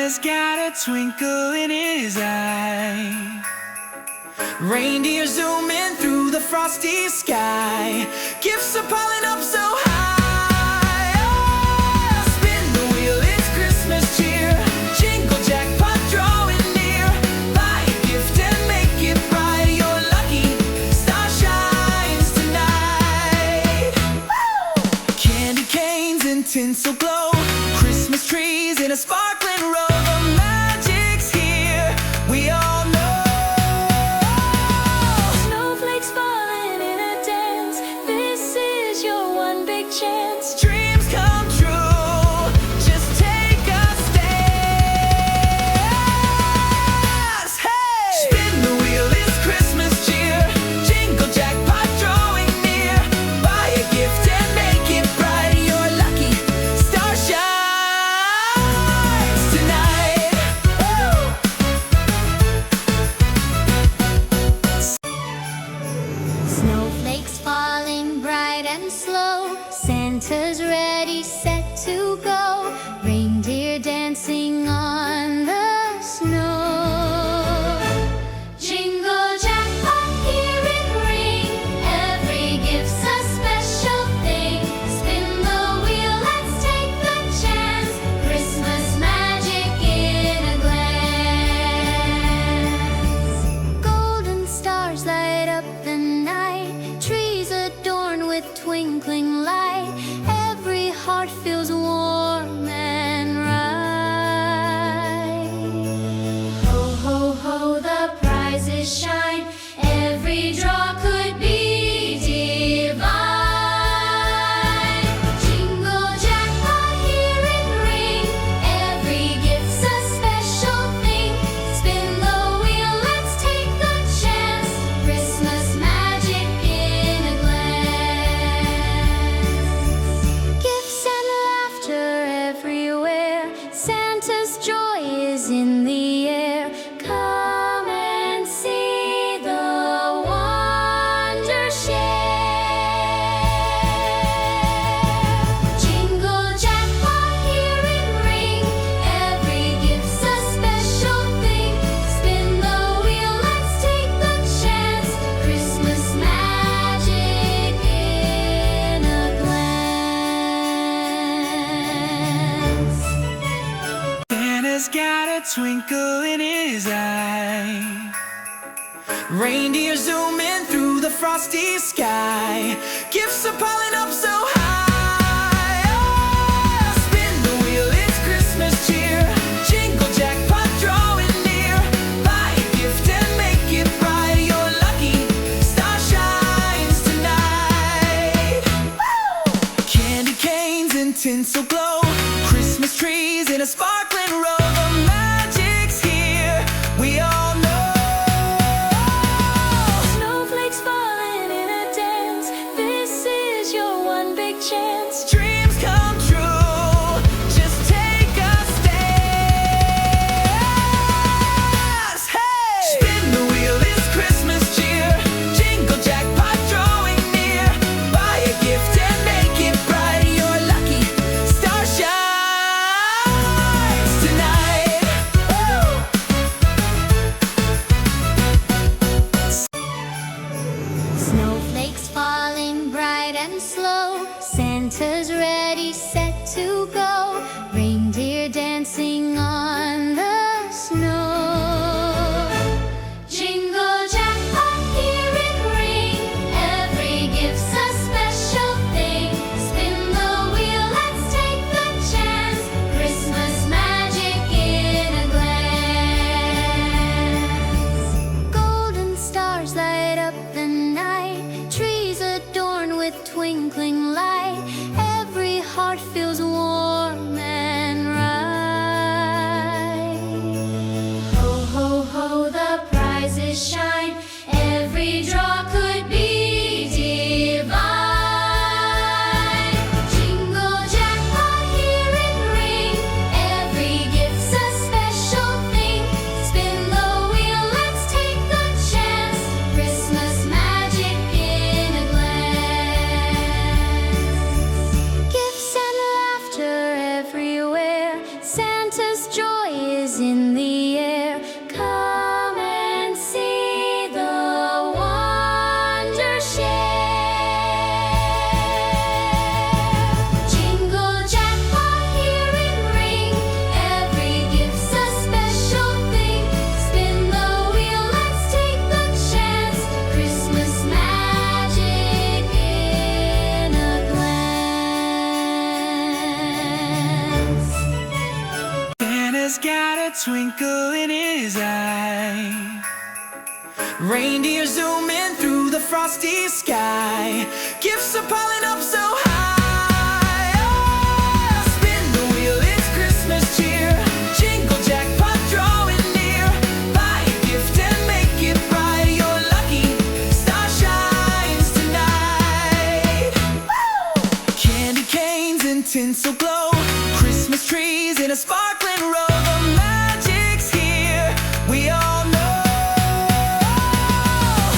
Santa's got a twinkle in his eye. Reindeer zooming through the frosty sky. Gifts are piling up so high. Oh, spin the wheel, it's Christmas cheer. Jingle jackpot drawing near. Buy a gift and make it bright. You're lucky, star shines tonight. Woo! Candy canes and tinsel glow. Christmas trees in a sparkling row. The magic's here, we all know. Chance. Dreams come true. Just take a stance. Hey! Spin the wheel, it's Christmas cheer. Jingle jackpot drawing near. Buy a gift and make it bright. You're lucky, star shines tonight. Woo! Snowflakes falling bright and slow. Santa's ready, set to go. Reindeer dancing on the snow. Jingle jackpot, hear it ring. Every gift's a special thing. Spin the wheel, let's take the chance. Christmas magic in a glance. Golden stars light up the night. Trees adorned with twinkling light. Every heart feels warm and right. Ho, ho, ho, the prizes shine. Every draw could be divine. Jingle jackpot, hear it ring. Every gift's a special thing. Spin the wheel, let's take the chance. Christmas magic in a glance. Gifts and laughter everywhere. Santa's joy is in the air. Come and see the wonder share. Jingle jackpot, hear it ring. Every gift's a special thing. Spin the wheel, let's take the chance. Christmas magic in a glance. Santa's got a twinkle in his eye. Reindeer zooming through the frosty sky. Gifts are piling up so high. Oh, spin the wheel, it's Christmas cheer. Jingle jackpot drawing near. Buy a gift and make it bright. You're lucky, star shines tonight. Woo! Candy canes and tinsel glow. Christmas trees in a sparkling row. The magic's here, we all know. Snowflakes falling in a dance. This is your one big chance. Dreams come true. Just take a stance. Hey! Spin the wheel, it's Christmas cheer. Jingle jackpot drawing near. Buy a gift and make it bright. You're lucky, star shines tonight. is in the air. Come and see the wonder share. Jingle jackpot, hear it ring. Every gift's a special thing. Spin the wheel, let's take the chance. Christmas magic in a glance. Santa's got a twinkle in his eye. Reindeer zooming through the frosty sky. Gifts are piling up so high. Oh, spin the wheel, it's Christmas cheer. Jingle jackpot drawing near. Buy a gift and make it bright. You're lucky, star shines tonight. Woo! Candy canes and tinsel glow. Christmas trees in a sparkling row. The magic's here, we all know.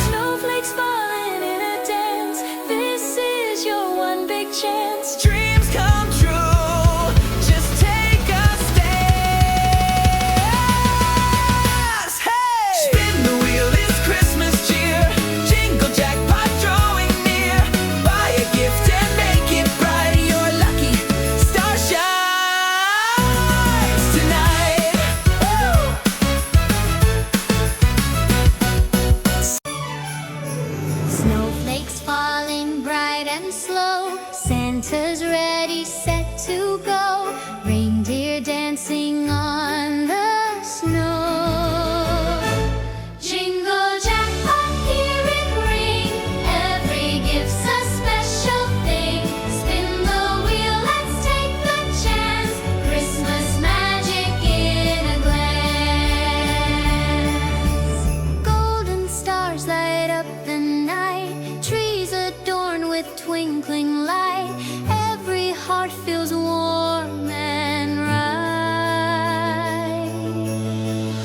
Snowflakes falling in a dance. This is your one big chance. Dreams come true, just take a stance. Hey! Spin the wheel, it's Christmas cheer. Jingle jackpot drawing near. Buy a gift and make it bright. You're lucky, star shines tonight. Woo! Snowflakes falling bright and slow. Santa's ready, set to go. Reindeer dancing on the snow. Jingle jackpot, hear it ring. Every gift's a special thing. Spin the wheel, let's take the chance. Christmas magic in a glance. Golden stars light up the night. Trees adorned with twinkling light. Every heart feels warm and right.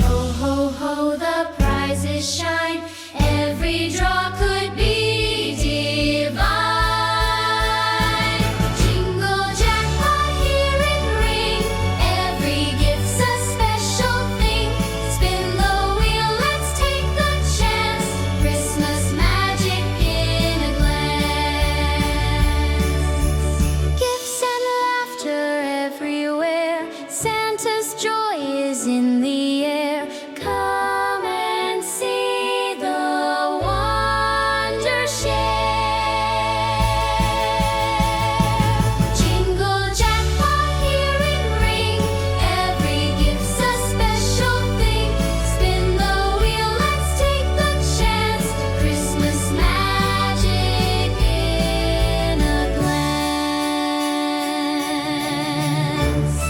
Ho, ho, ho, the prizes shine. Every draw could be divine. Jingle jackpot, hear it ring. Every gift's a special thing. Spin the wheel, let's take the chance. Christmas magic in a glance. Gifts and laughter everywhere. Santa's joy is in the air. Come and see the wonder share. Jingle jackpot, hear it ring. Every gift's a special thing. Spin the wheel, let's take the chance. Christmas magic in a glance.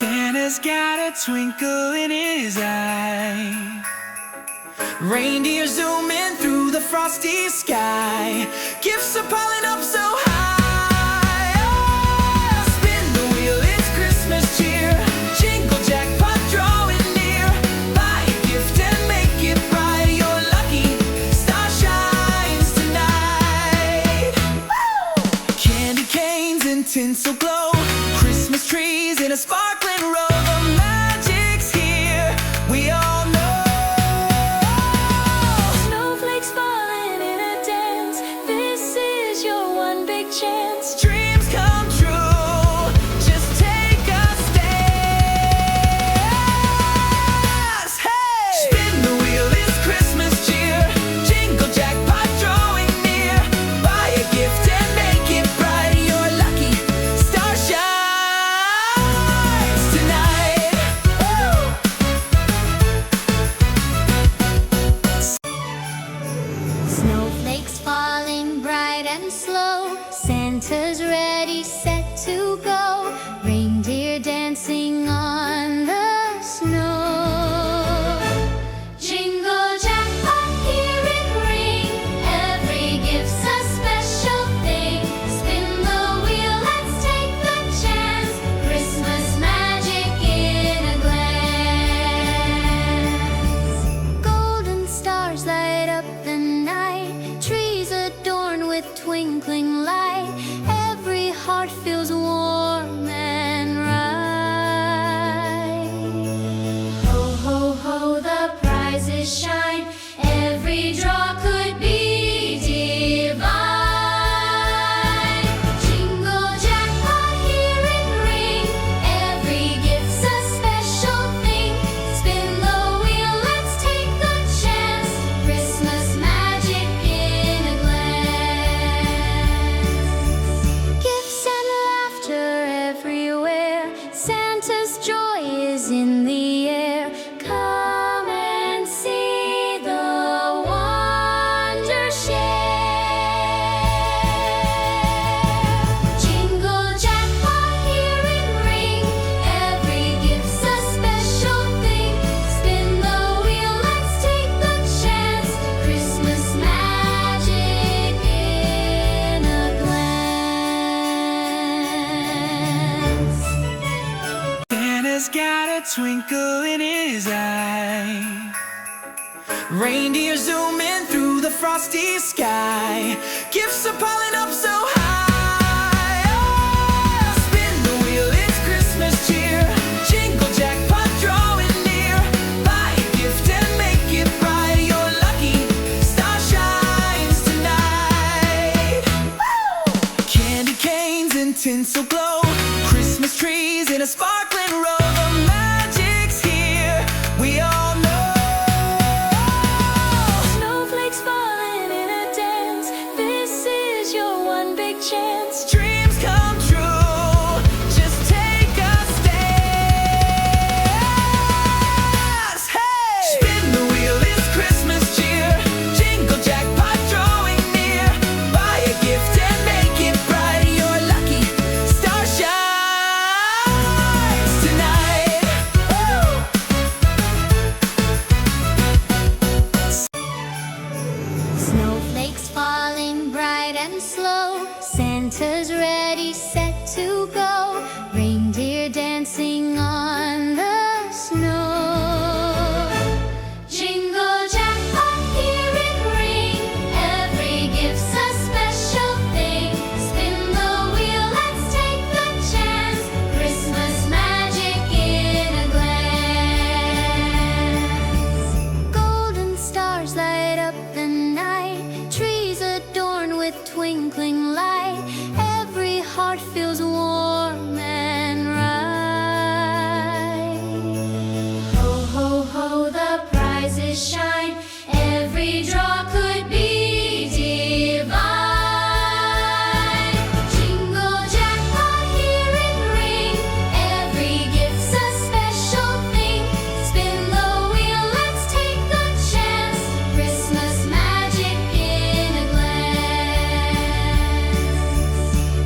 Santa's got a twinkle in his eye. Reindeer zooming through the frosty sky. Gifts are piling up so high. Oh, spin the wheel, it's Christmas cheer. Jingle jackpot drawing near. Buy a gift and make it bright. You're lucky, star shines tonight. Woo! Candy canes and tinsel glow. Christmas trees in a sparkling row. The magic's here, we all know. Snowflakes falling in a dance. This is your one big chance. twinkle in his eye. Reindeer zooming through the frosty sky. Gifts are piling up so high. Oh, spin the wheel, it's Christmas cheer. Jingle jackpot drawing near. Buy a gift and make it bright. You're lucky, star shines tonight. Woo! Candy canes and tinsel glow. Christmas trees in a sparkling row. The magic's here, we all know. Chance. Dreams come true. Just take a stance. Hey! Spin the wheel, it's Christmas cheer. Jingle jackpot drawing near. Buy a gift and make it bright. You're lucky, star shines tonight. Woo! Snowflakes falling bright and slow. Santa's ready, set to go. Reindeer dancing on the snow. Jingle jackpot, hear it ring. Every gift's a special thing. Spin the wheel, let's take the chance. Christmas magic in a glance. Golden stars light up the night. Trees adorned with twinkling light. Every heart feels warm and right. Ho, ho, ho, the prizes shine. Every draw could be divine. Jingle jackpot, hear it ring. Every gift's a special thing. Spin the wheel, let's take the chance. Christmas magic in a glance.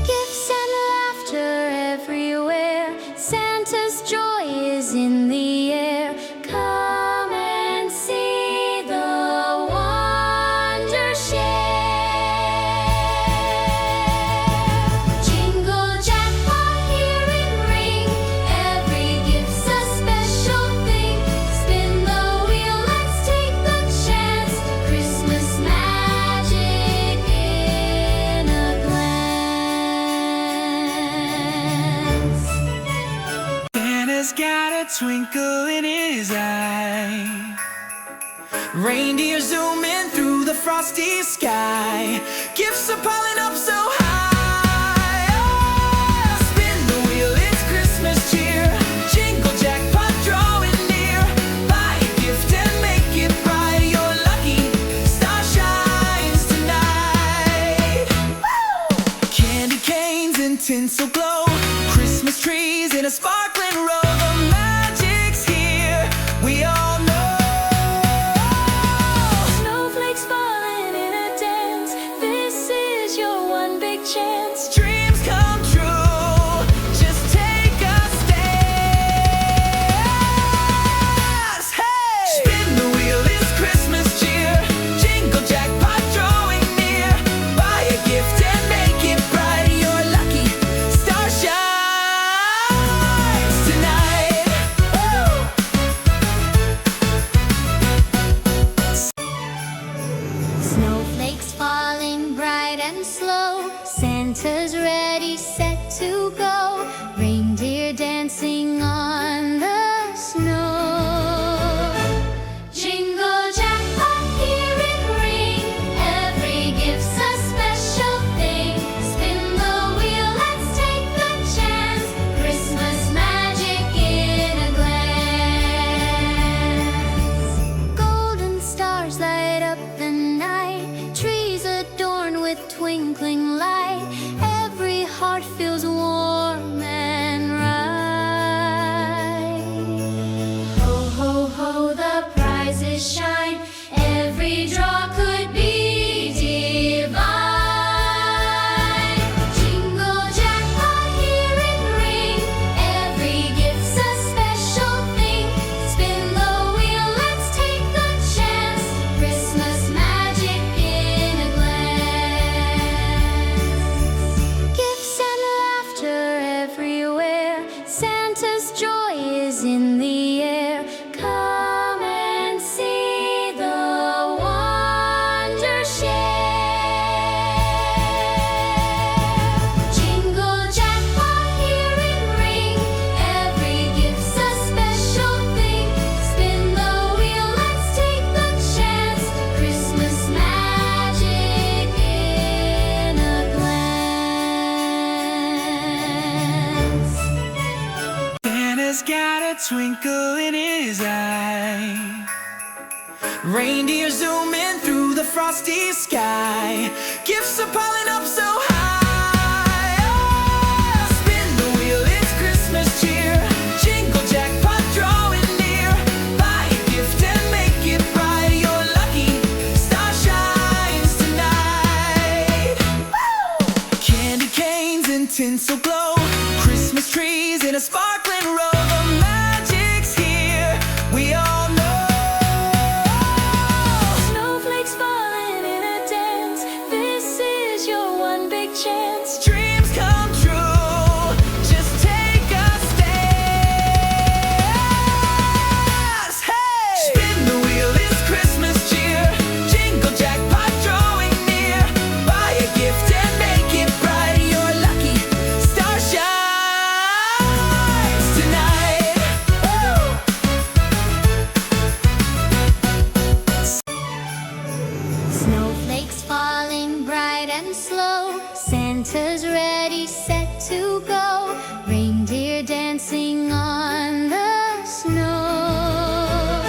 Gifts and laughter everywhere. Santa's joy is in the air. Come and see the wonder share. Jingle jackpot, hear it ring. Every gift's a special thing. Spin the wheel, let's take the chance. Christmas magic in a glance. Santa's got a twinkle in his eye. Reindeer zooming through the frosty sky. Gifts are piling up so high. Oh, spin the wheel, it's Christmas cheer. Jingle jackpot drawing near. Buy a gift and make it bright. You're lucky, star shines tonight. Woo! Candy canes and tinsel glow. Christmas trees in a sparkling row. The magic's here, we all know. Snowflakes falling in a dance. This is your one big chance. Dreams come true. Just take a stance. Hey! Spin the wheel, it's Christmas cheer. Jingle jackpot drawing near. Buy a gift and make it bright. You're lucky, star shines tonight. Woo! Snowflakes falling bright and slow. Santa's ready, set to go. Reindeer dancing on the snow. Jingle jackpot, hear it ring. Every gift's a special thing. Spin the wheel, let's take the chance. Christmas magic in a glance. Golden stars light up the night. Trees adorned with twinkling light. Every heart feels warm and right. Ho, ho, ho, the prizes shine. Every draw could be divine. Jingle jackpot, hear it ring. Every gift's a special thing. Spin the wheel, let's take the chance. Christmas magic in a glance. Gifts and laughter everywhere. Santa's joy is in the twinkle in his eye. Reindeer zooming through the frosty sky. Gifts are piling up so high. Oh, spin the wheel, it's Christmas cheer. Jingle jackpot drawing near. Buy a gift and make it bright. You're lucky, star shines tonight. Woo! Candy canes and tinsel glow. Christmas trees in a sparkling row. The magic's here, we all know. Snowflakes falling in a dance. This is your one big chance. Dreams come true, just take a stance. Hey! Spin the wheel, it's Christmas cheer. Jingle jackpot drawing near. Buy a gift and make it bright. You're lucky, star shines tonight. Woo! Snowflakes falling bright and slow. Santa's ready, set to go. Reindeer dancing on the snow.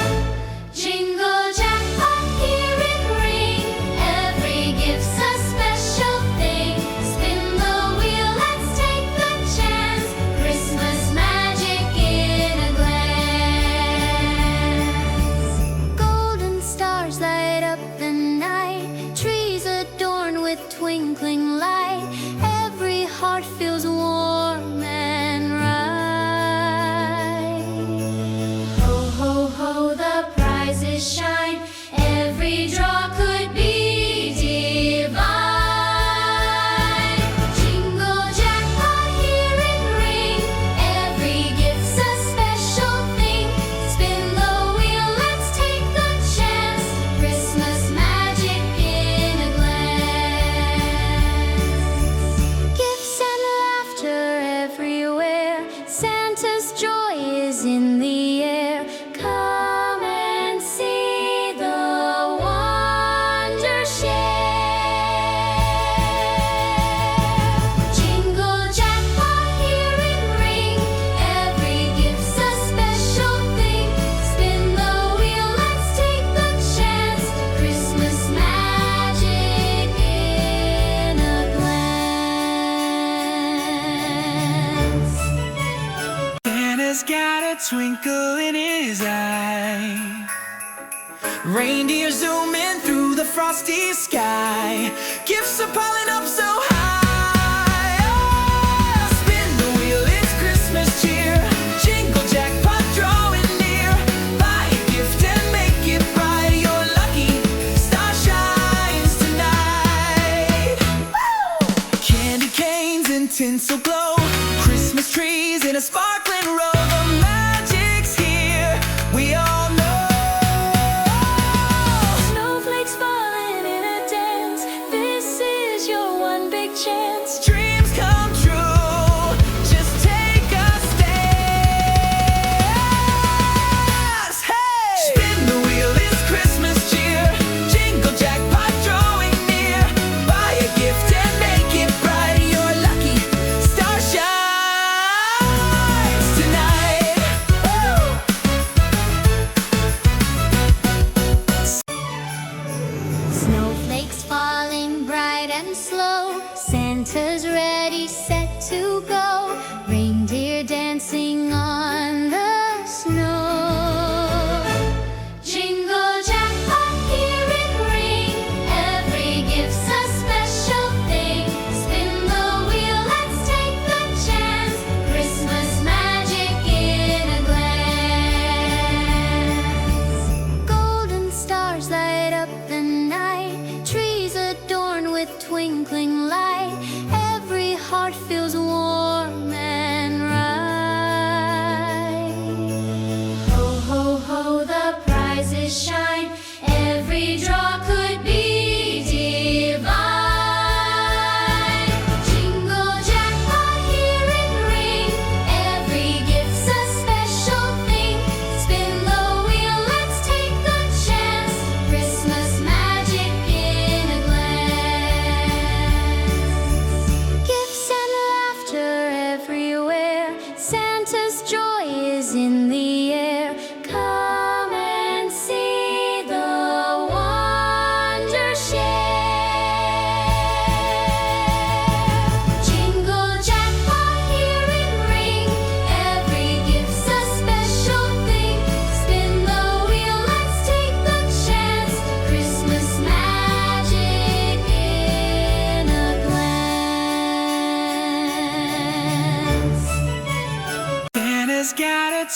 Jingle jackpot, hear it ring. Every gift's a special thing. Spin the wheel, let's take the chance. Christmas magic in a glance. Golden stars light up the night. Trees adorned with twinkling light. Every heart feels warm and right. Ho, ho, ho, the prizes shine. Every draw could be divine. Jingle jackpot, hear it ring. Every gift's a special thing. Spin the wheel, let's take the chance. Christmas magic in a glance. Gifts and laughter everywhere. Santa's joy is in the air. Come and see the wonder share. Jingle jackpot, hear it ring. Every gift's a special thing. Spin the wheel, let's take the chance. Christmas magic in a glance. Santa's got a twinkle in his eye. Reindeer zooming through the frosty sky. Gifts are piling up so high. Oh, spin the wheel, it's Christmas cheer. Jingle jackpot drawing near. Buy a gift and make it bright. You're lucky, star shines tonight. Woo! Candy canes and tinsel glow. Christmas trees in a sparkling row. The magic's here, we all know. Snowflakes falling in a dance. This is your one big chance. Dreams come true, just take a stance. Hey! Spin the wheel, it's Christmas cheer. Jingle jackpot drawing near. Buy a gift and make it bright. You're lucky, star shines tonight. Woo! Snowflakes falling bright and slow. Santa's ready, set to go. Reindeer dancing on the snow. Jingle jackpot, hear it ring. Every gift's a special thing. Spin the wheel, let's take the chance. Christmas magic in a glance. Golden stars light up the night. Trees adorned with twinkling light. Every heart feels warm and right. Ho, ho, ho, the prizes shine. Every draw could be divine. Jingle jackpot, hear it ring. Every gift's a special thing. Spin the wheel, let's take the chance. Christmas magic in a glance. Gifts and laughter everywhere. Santa's joy is in the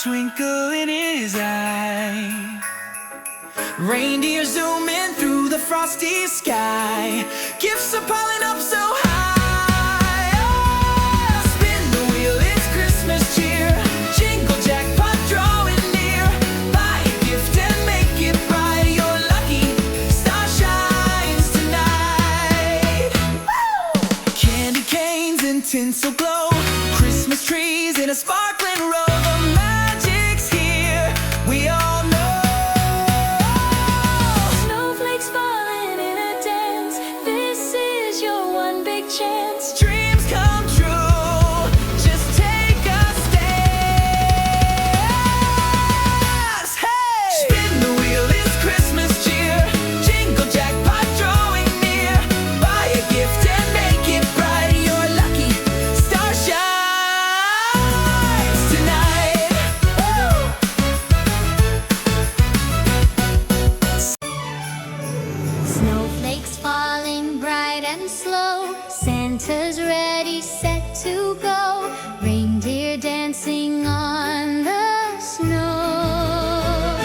twinkle in his eye. Reindeer zooming through the frosty sky. Gifts are piling up so high. Oh, spin the wheel, it's Christmas cheer. Jingle jackpot drawing near. Buy a gift and make it bright. You're lucky, star shines tonight. Woo! Candy canes and tinsel glow. Christmas trees in a sparkling row. The magic's here, we all know. Snowflakes falling in a dance. This is your one big chance. Dreams come true, just take a stance. Hey! Spin the wheel, it's Christmas cheer. Jingle jackpot drawing near. Buy a gift and make it bright. You're lucky, star shines tonight. Woo! Snowflakes falling bright and slow. Santa's ready, set to go. Reindeer dancing on the snow.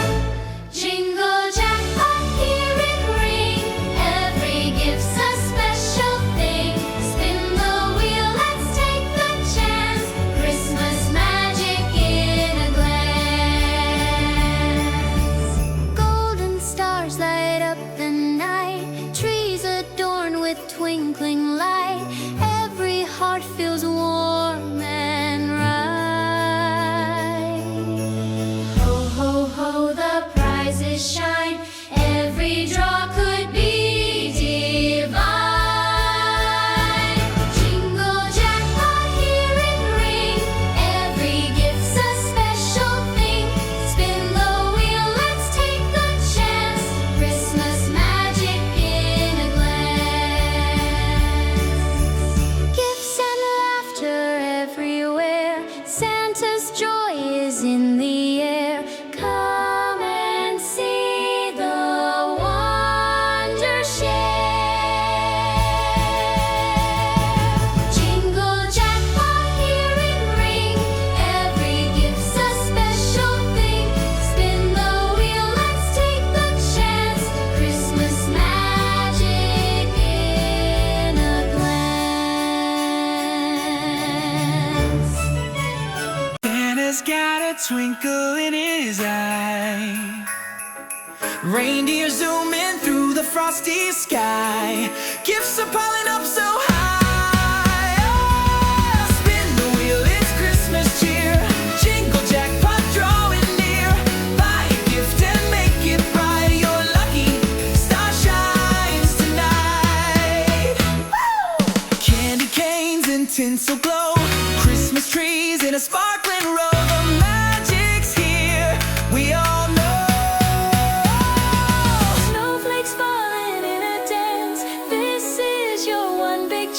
Jingle jackpot, hear it ring. Every gift's a special thing. Spin the wheel, let's take the chance. Christmas magic in a glance. Golden stars light up the night. Trees adorned with twinkling light. Every heart feels warm and right. Ho, ho, ho, the prizes shine. Every draw could be divine. Jingle jackpot, hear it ring. Every gift's a special thing. Spin the wheel, let's take the chance. Christmas magic in a glance. Gifts and laughter everywhere. Santa's joy is in the air. Come and see the wonder share. Jingle jackpot, hear it ring. Every gift's a special thing. Spin the wheel, let's take the chance. Christmas magic in a glance. Santa's got a twinkle in his eye. Reindeer zooming through the frosty sky. Gifts are piling up so high. Oh, spin the wheel, it's Christmas cheer. Jingle jackpot drawing near. Buy a gift and make it bright. You're lucky, star shines tonight. Woo! Candy canes and tinsel glow. Christmas trees in a sparkling row. The magic's here, we all know. Snowflakes falling in a dance. This is your one big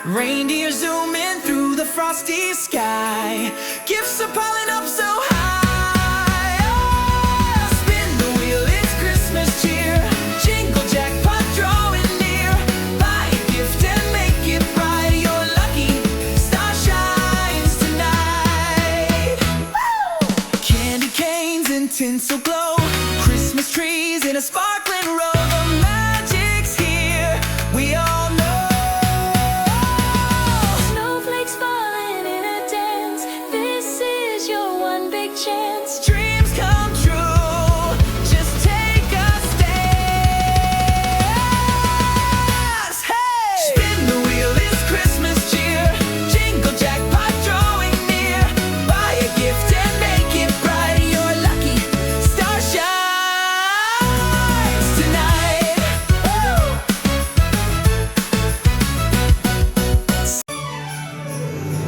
Reindeer zooming through the frosty sky. Gifts are piling up so high. Oh, spin the wheel, it's Christmas cheer. Jingle jackpot drawing near. Buy a gift and make it bright. You're lucky, star shines tonight. Woo! Candy canes and tinsel glow. Christmas trees in a sparkling row. The magic's here, we all know. Chance. Dreams come true, just take a stance. Hey! Spin the wheel, it's Christmas cheer. Jingle jackpot drawing near. Buy a gift and make it bright. You're lucky, star shines tonight. Woo!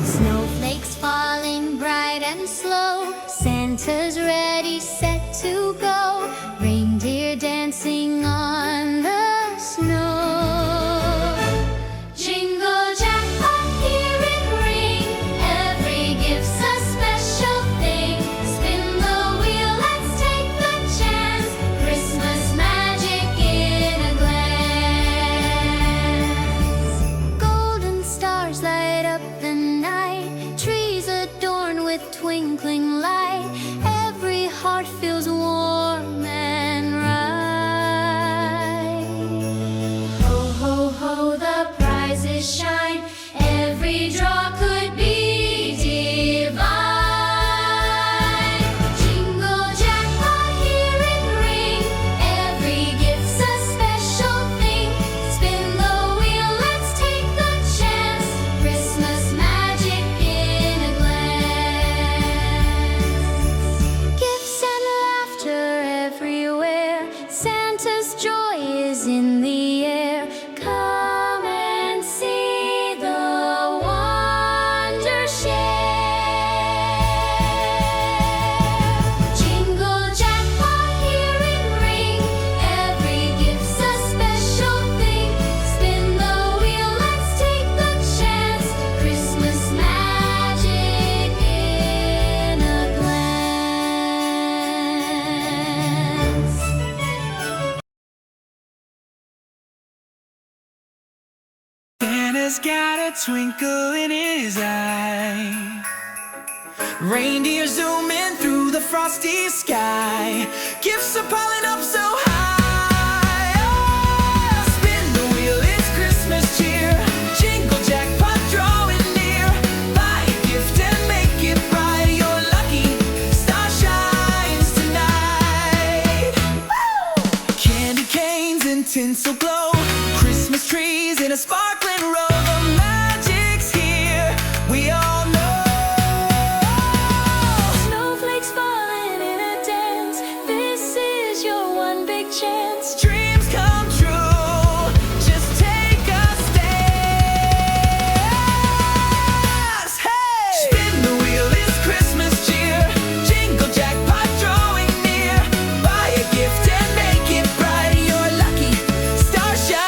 Snowflakes falling bright and slow. Santa's ready, set to go. Reindeer dancing on the snow. Jingle jackpot, hear it ring. Every gift's a special thing. Spin the wheel, let's take the chance. Christmas magic in a glance. Golden stars light up the night. Trees adorned with twinkling light. Every heart feels warm and right. Ho, ho, ho, the prizes shine. Every draw could be divine. Jingle jackpot, hear it ring. Every gift's a special thing. Spin the wheel, let's take the chance. Christmas magic in a glance. Gifts and laughter everywhere. Santa's joy is in the air. Come and see the wonder share. Jingle jackpot, hear it ring. Every gift's a special thing. Spin the wheel, let's take the chance. Christmas magic in a glance. Santa's got a twinkle in his eye. Reindeer zooming through the frosty sky. Gifts are piling up so high. Oh, spin the wheel, it's Christmas cheer. Jingle jackpot drawing near. Buy a gift and make it bright. You're lucky, star shines tonight. Woo! Candy canes and tinsel glow. Christmas trees in a sparkling row. The magic's here, we all know. Snowflakes falling in a dance. This is your one big chance. Dreams come true, just take a stance. Hey! Spin the wheel, it's Christmas cheer. Jingle jackpot drawing near. Buy a gift and make it bright. You're lucky, star shines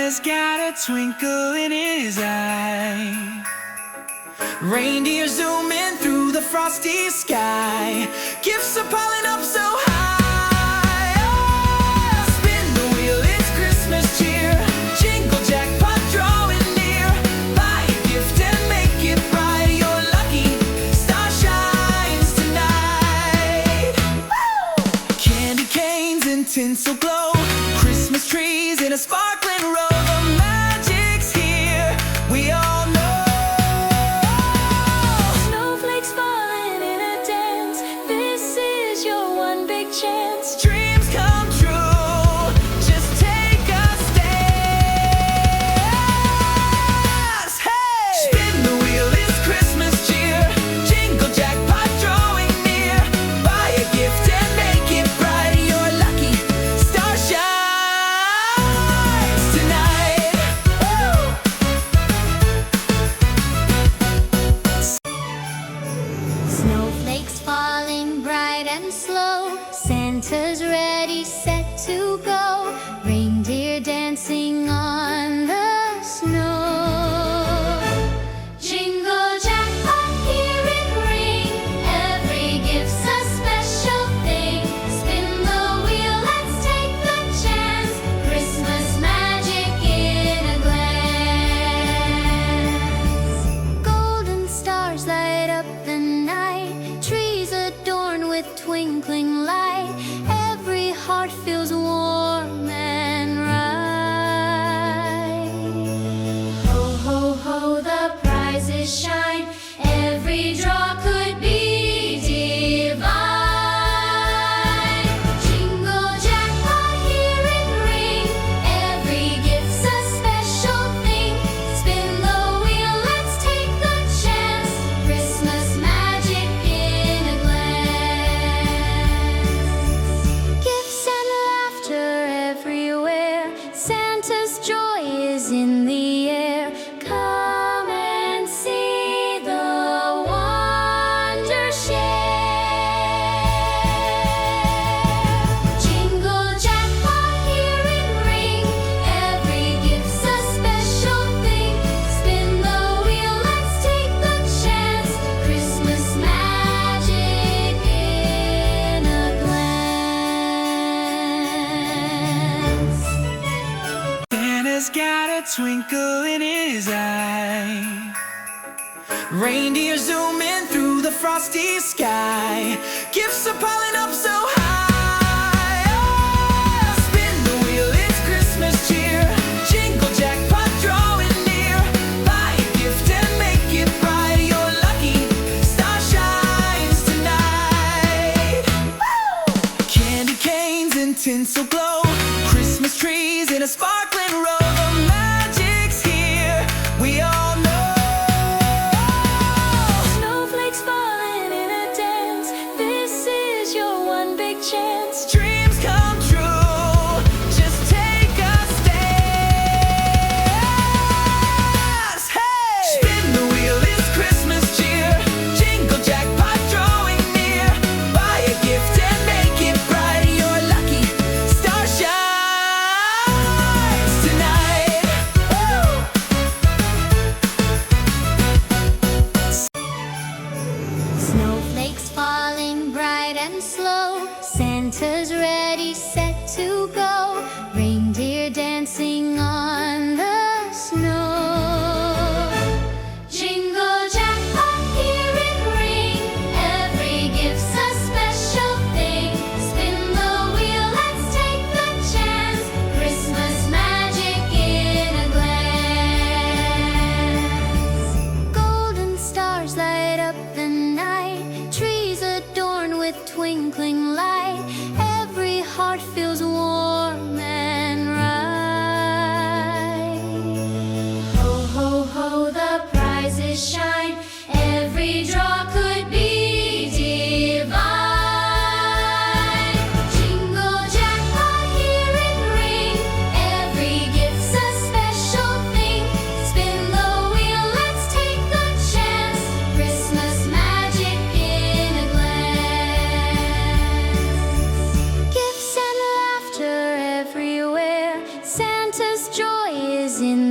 Santa's got a twinkle in his eye. Reindeer zooming through the frosty sky. Gifts are piling up so high. Oh, spin the wheel, it's Christmas cheer. Jingle jackpot drawing near. Buy a gift and make it bright. You're lucky, star shines tonight. Woo! Candy canes and tinsel glow. Christmas trees in a sparkling row. The magic's here, we all know. Chance. Dreams come true. Just take a stance. Hey! Spin the wheel, it's Christmas cheer. Jingle jackpot drawing near. Buy a gift and make it bright. You're lucky, star shines tonight. Woo! Snowflakes falling bright and slow. Santa's ready, set to go. Reindeer dancing on the snow. Jingle jackpot, hear it ring. Every gift's a special thing. Spin the wheel, let's take the chance. Christmas magic in a glance. Golden stars light up the night. Trees adorned with twinkling light. Every heart feels warm and right. Ho, ho, ho, the prizes shine. Every draw could be divine. Jingle jackpot, hear it ring. Every gift's a special thing. Spin the wheel, let's take the chance. Christmas magic in a glance. Gifts and laughter everywhere. Santa's joy is in the air. Come and see the wonder share. Jingle jackpot, hear it ring. Every gift's a special thing. Spin the wheel, let's take the chance. Christmas magic in a glance. Santa's got a twinkle in his eye. Reindeer zooming through the frosty sky. Gifts are piling up so high. Oh, spin the wheel, it's Christmas cheer. Jingle jackpot drawing near. Buy a gift and make it bright. You're lucky, star shines tonight. Woo! Candy canes and tinsel glow. Christmas trees in a sparkling row. The magic's here, we all know. Snowflakes falling in a dance. This is your one big chance. Dreams come true. Just take a stance. Hey! Spin the wheel, it's Christmas cheer. Jingle jackpot drawing near. Buy a gift and make it bright. You're lucky, star shines tonight. Woo! Snowflakes falling bright and slow. Santa's ready, set to go. Reindeer dancing on the snow. Jingle jackpot, hear it ring. Every gift's a special thing. Spin the wheel, let's take the chance. Christmas magic in a glance. Golden stars light up the night. Trees adorned with twinkling light. Every heart feels warm and right. Ho, ho, ho, the prizes shine. Every draw could be divine. Jingle jackpot, hear it ring. Every gift's a special thing. Spin the wheel, let's take the chance. Christmas magic in a glance. Gifts and laughter everywhere. Santa's joy is in